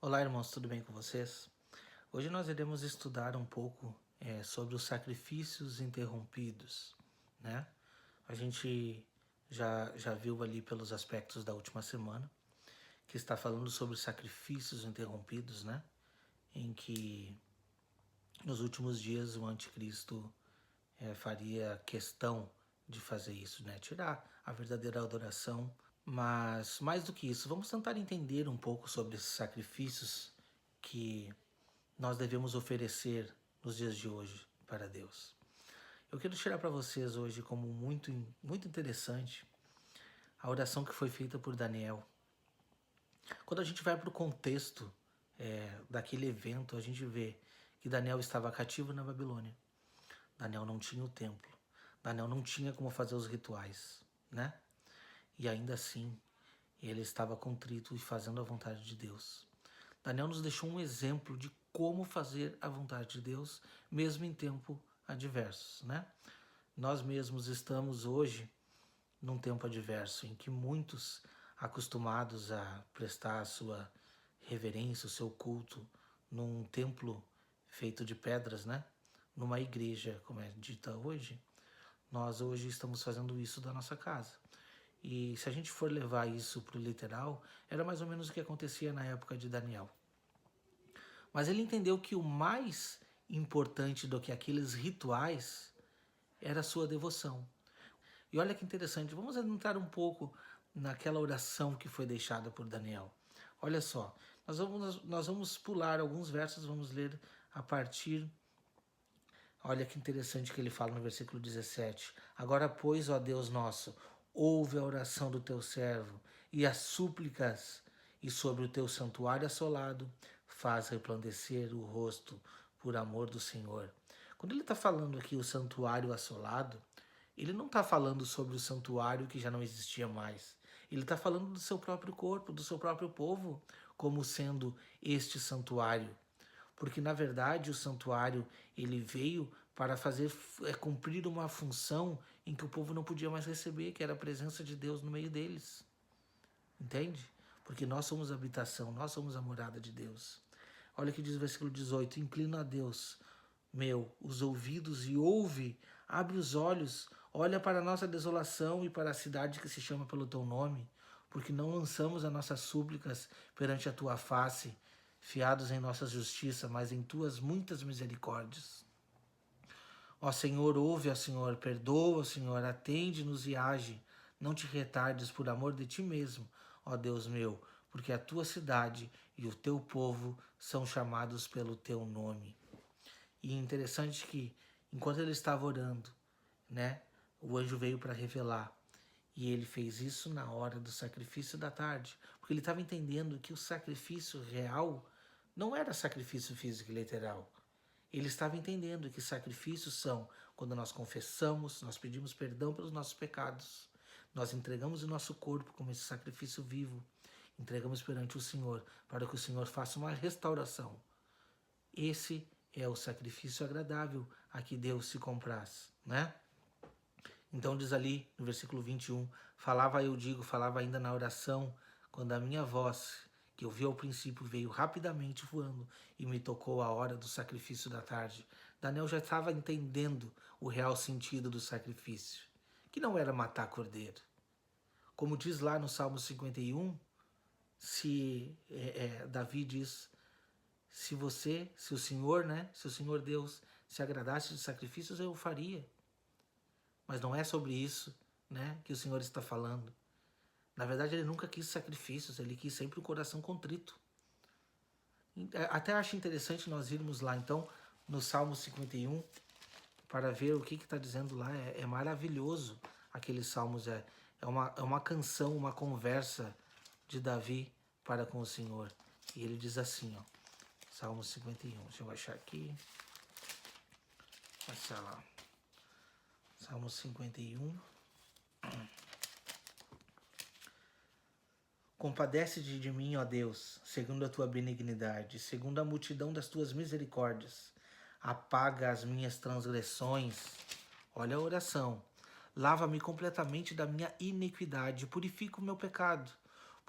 Olá, irmãos, tudo bem com vocês? Hoje nós iremos estudar um pouco sobre os sacrifícios interrompidos, né? A gente já viu ali pelos aspectos da última semana que está falando sobre sacrifícios interrompidos, né? Em que nos últimos dias o anticristo faria questão de fazer isso, né? Tirar a verdadeira adoração. Mas mais do que isso, vamos tentar entender um pouco sobre esses sacrifícios que nós devemos oferecer nos dias de hoje para Deus. Eu quero tirar para vocês hoje como muito interessante a oração que foi feita por Daniel. Quando a gente vai para o contexto daquele evento, a gente vê que Daniel estava cativo na Babilônia. Daniel não tinha o templo. Daniel não tinha como fazer os rituais, né? E ainda assim, ele estava contrito e fazendo a vontade de Deus. Daniel nos deixou um exemplo de como fazer a vontade de Deus, mesmo em tempo adversos, né? Nós mesmos estamos hoje num tempo adverso, em que muitos, acostumados a prestar a sua reverência, o seu culto, num templo feito de pedras, né? Numa igreja, como é dita hoje, nós hoje estamos fazendo isso da nossa casa. E se a gente for levar isso para o literal, era mais ou menos o que acontecia na época de Daniel. Mas ele entendeu que o mais importante do que aqueles rituais era a sua devoção. E olha que interessante, vamos adentrar um pouco naquela oração que foi deixada por Daniel. Olha só, nós vamos pular alguns versos, vamos ler a partir. Olha que interessante que ele fala no versículo 17. Agora, pois, ó Deus nosso, ouve a oração do teu servo e as súplicas, e sobre o teu santuário assolado, faz resplandecer o rosto por amor do Senhor. Quando ele está falando aqui o santuário assolado, ele não está falando sobre o santuário que já não existia mais. Ele está falando do seu próprio corpo, do seu próprio povo, como sendo este santuário. Porque na verdade o santuário ele veio para cumprir uma função em que o povo não podia mais receber, que era a presença de Deus no meio deles. Entende? Porque nós somos a habitação, nós somos a morada de Deus. Olha o que diz o versículo 18: inclina a Deus, meu, os ouvidos e ouve, abre os olhos, olha para a nossa desolação e para a cidade que se chama pelo teu nome, porque não lançamos as nossas súplicas perante a tua face, fiados em nossa justiça, mas em tuas muitas misericórdias. Ó Senhor, ouve, ó Senhor, perdoa, Senhor, atende-nos e age. Não te retardes por amor de ti mesmo, ó Deus meu, porque a tua cidade e o teu povo são chamados pelo teu nome. E é interessante que, enquanto ele estava orando, né, o anjo veio para revelar. E ele fez isso na hora do sacrifício da tarde, porque ele estava entendendo que o sacrifício real não era sacrifício físico e literal. Ele estava entendendo que sacrifícios são quando nós confessamos, nós pedimos perdão pelos nossos pecados, nós entregamos o nosso corpo como esse sacrifício vivo, entregamos perante o Senhor para que o Senhor faça uma restauração. Esse é o sacrifício agradável a que Deus se compraz, né? Então diz ali no versículo 21, falava ainda na oração, quando a minha voz, que eu vi ao princípio, veio rapidamente voando e me tocou a hora do sacrifício da tarde. Daniel já estava entendendo o real sentido do sacrifício, que não era matar cordeiro. Como diz lá no Salmo 51, Davi diz, se o Senhor, né, se o Senhor Deus se agradasse de sacrifícios, eu o faria. Mas não é sobre isso, né, que o Senhor está falando. Na verdade, ele nunca quis sacrifícios, ele quis sempre um coração contrito. Até acho interessante nós irmos lá, então, no Salmo 51, para ver o que está dizendo lá. É maravilhoso aqueles salmos. É uma canção, uma conversa de Davi para com o Senhor. E ele diz assim, ó, Salmo 51. Deixa eu achar aqui. Achar lá. Salmo 51. Compadece-te de mim, ó Deus, segundo a tua benignidade, segundo a multidão das tuas misericórdias. Apaga as minhas transgressões. Olha a oração. Lava-me completamente da minha iniquidade, purifica o meu pecado,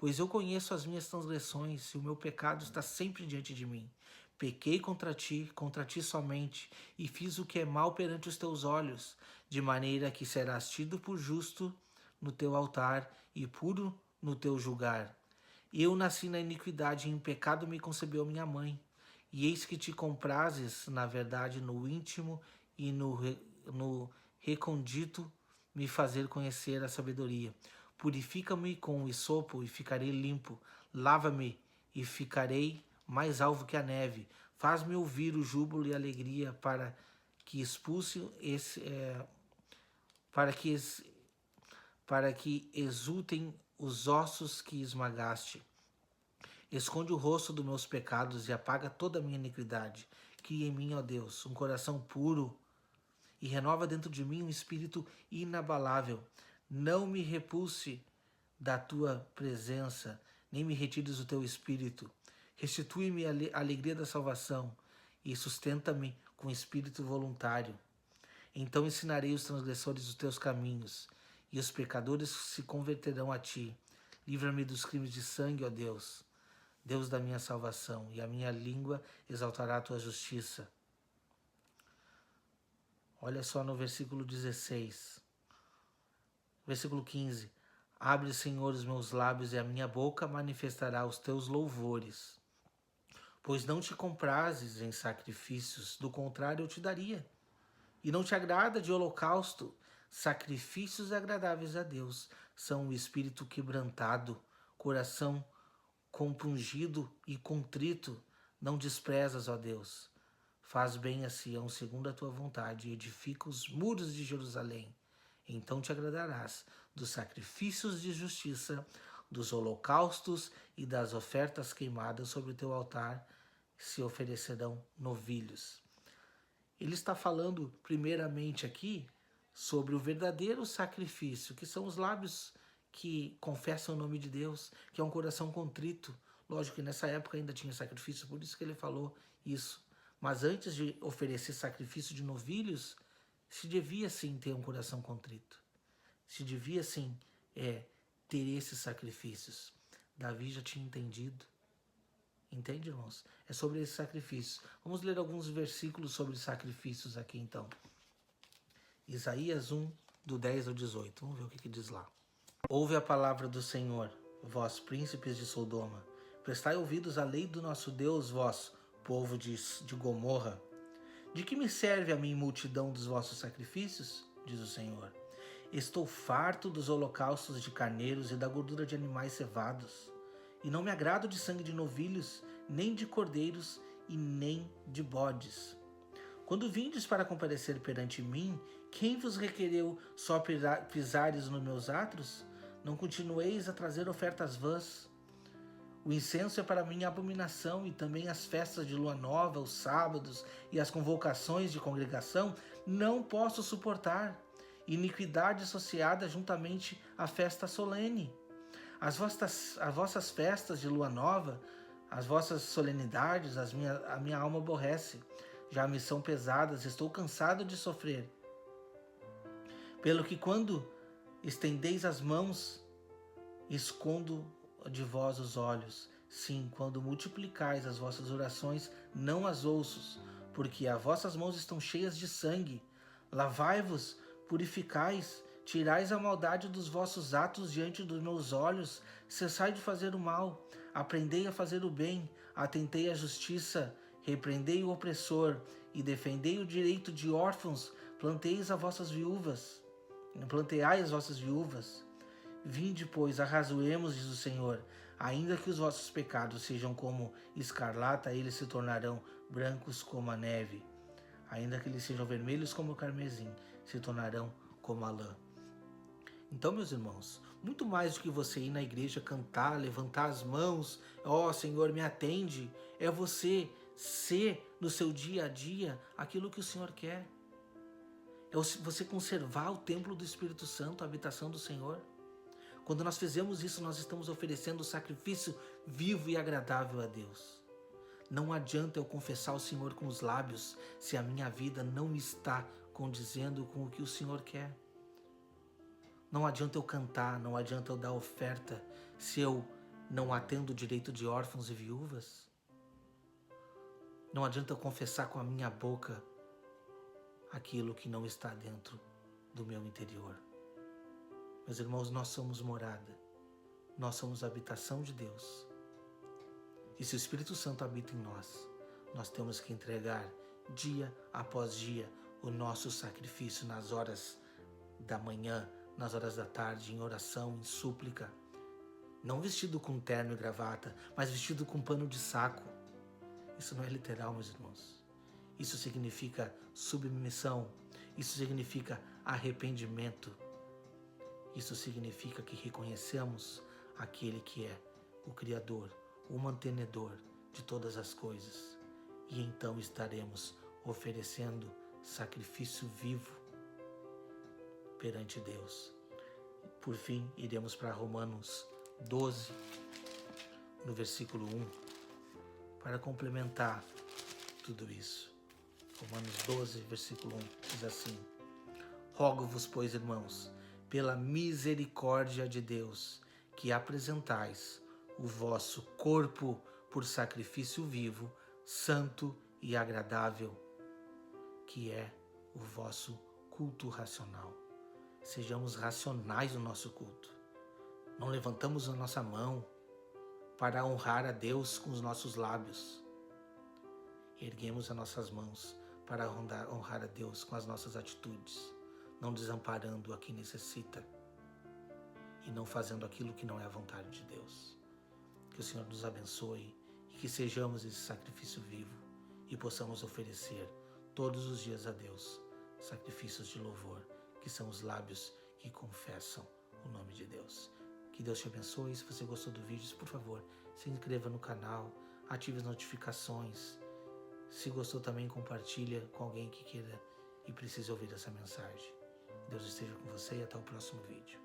pois eu conheço as minhas transgressões e o meu pecado está sempre diante de mim. Pequei contra ti somente, e fiz o que é mal perante os teus olhos, de maneira que serás tido por justo no teu altar e puro no teu julgar. Eu nasci na iniquidade e em pecado me concebeu minha mãe. E eis que te comprases, na verdade, no íntimo e no recôndito me fazer conhecer a sabedoria. Purifica-me com o hisopo e ficarei limpo. Lava-me e ficarei mais alvo que a neve. Faz-me ouvir o júbilo e a alegria que expulse para que, para que exultem os ossos que esmagaste. Esconde o rosto dos meus pecados e apaga toda a minha iniquidade. Cria em mim, ó Deus, um coração puro e renova dentro de mim um espírito inabalável. Não me repulse da tua presença, nem me retires o teu espírito. Restitui-me a alegria da salvação e sustenta-me com espírito voluntário. Então ensinarei os transgressores os teus caminhos, e os pecadores se converterão a ti. Livra-me dos crimes de sangue, ó Deus, Deus da minha salvação, e a minha língua exaltará a tua justiça. Olha só no versículo 16. Versículo 15. Abre, Senhor, os meus lábios, e a minha boca manifestará os teus louvores. Pois não te comprases em sacrifícios, do contrário eu te daria. E não te agrada de holocausto. Sacrifícios agradáveis a Deus são o espírito quebrantado, coração compungido e contrito. Não desprezas, ó Deus. Faz bem a Sião segundo a tua vontade e edifica os muros de Jerusalém. Então te agradarás dos sacrifícios de justiça, dos holocaustos e das ofertas queimadas sobre o teu altar se oferecerão novilhos. Ele está falando primeiramente aqui sobre o verdadeiro sacrifício, que são os lábios que confessam o nome de Deus, que é um coração contrito. Lógico que nessa época ainda tinha sacrifício, por isso que ele falou isso. Mas antes de oferecer sacrifício de novilhos, se devia sim ter um coração contrito. Se devia sim ter esses sacrifícios. Davi já tinha entendido. Entende, irmãos? É sobre esse sacrifício. Vamos ler alguns versículos sobre sacrifícios aqui, então. Isaías 1, do 10 ao 18. Vamos ver o que diz lá. Ouve a palavra do Senhor, vós príncipes de Sodoma. Prestai ouvidos à lei do nosso Deus, vós, povo de Gomorra. De que me serve a mim multidão dos vossos sacrifícios? Diz o Senhor. Estou farto dos holocaustos de carneiros e da gordura de animais cevados. E não me agrado de sangue de novilhos, nem de cordeiros e nem de bodes. Quando vindes para comparecer perante mim, quem vos requereu só pisares nos meus atos? Não continueis a trazer ofertas vãs. O incenso é para mim abominação, e também as festas de lua nova, os sábados e as convocações de congregação não posso suportar. Iniquidade associada juntamente à festa solene. As vossas festas de lua nova, as vossas solenidades, a minha alma aborrece. Já me são pesadas, estou cansado de sofrer. Pelo que quando estendeis as mãos, escondo de vós os olhos. Sim, quando multiplicais as vossas orações, não as ouço, porque as vossas mãos estão cheias de sangue. Lavai-vos, purificais, tirais a maldade dos vossos atos diante dos meus olhos, cessai de fazer o mal, aprendei a fazer o bem, atentei à justiça, repreendei o opressor e defendei o direito de órfãos, planteai as vossas viúvas. Vinde, pois, arrazoemos, diz o Senhor, ainda que os vossos pecados sejam como escarlata, eles se tornarão brancos como a neve. Ainda que eles sejam vermelhos como o carmesim, se tornarão como a lã. Então, meus irmãos, muito mais do que você ir na igreja cantar, levantar as mãos, ó Senhor, me atende, é você ser no seu dia a dia aquilo que o Senhor quer. É você conservar o templo do Espírito Santo, a habitação do Senhor. Quando nós fizemos isso, nós estamos oferecendo o sacrifício vivo e agradável a Deus. Não adianta eu confessar o Senhor com os lábios se a minha vida não está condizendo com o que o Senhor quer. Não adianta eu cantar, não adianta eu dar oferta se eu não atendo o direito de órfãos e viúvas? Não adianta eu confessar com a minha boca aquilo que não está dentro do meu interior. Meus irmãos, nós somos morada, nós somos habitação de Deus. E se o Espírito Santo habita em nós, nós temos que entregar dia após dia o nosso sacrifício nas horas da manhã, nas horas da tarde, em oração, em súplica. Não vestido com terno e gravata, mas vestido com pano de saco. Isso não é literal, meus irmãos. Isso significa submissão. Isso significa arrependimento. Isso significa que reconhecemos aquele que é o Criador, o mantenedor de todas as coisas. E então estaremos oferecendo sacrifício vivo perante Deus. Por fim, iremos para Romanos 12, no versículo 1, para complementar tudo isso. Romanos 12, versículo 1, diz assim: Rogo-vos, pois, irmãos, pela misericórdia de Deus, que apresentais o vosso corpo por sacrifício vivo, santo e agradável, que é o vosso culto racional. Sejamos racionais no nosso culto. Não levantamos a nossa mão para honrar a Deus com os nossos lábios. Erguemos as nossas mãos para honrar a Deus com as nossas atitudes, não desamparando a quem necessita e não fazendo aquilo que não é a vontade de Deus. Que o Senhor nos abençoe e que sejamos esse sacrifício vivo e possamos oferecer todos os dias a Deus sacrifícios de louvor, que são os lábios que confessam o nome de Deus. Que Deus te abençoe. Se você gostou do vídeo, por favor, se inscreva no canal, ative as notificações. Se gostou também, compartilha com alguém que queira e precise ouvir essa mensagem. Deus esteja com você e até o próximo vídeo.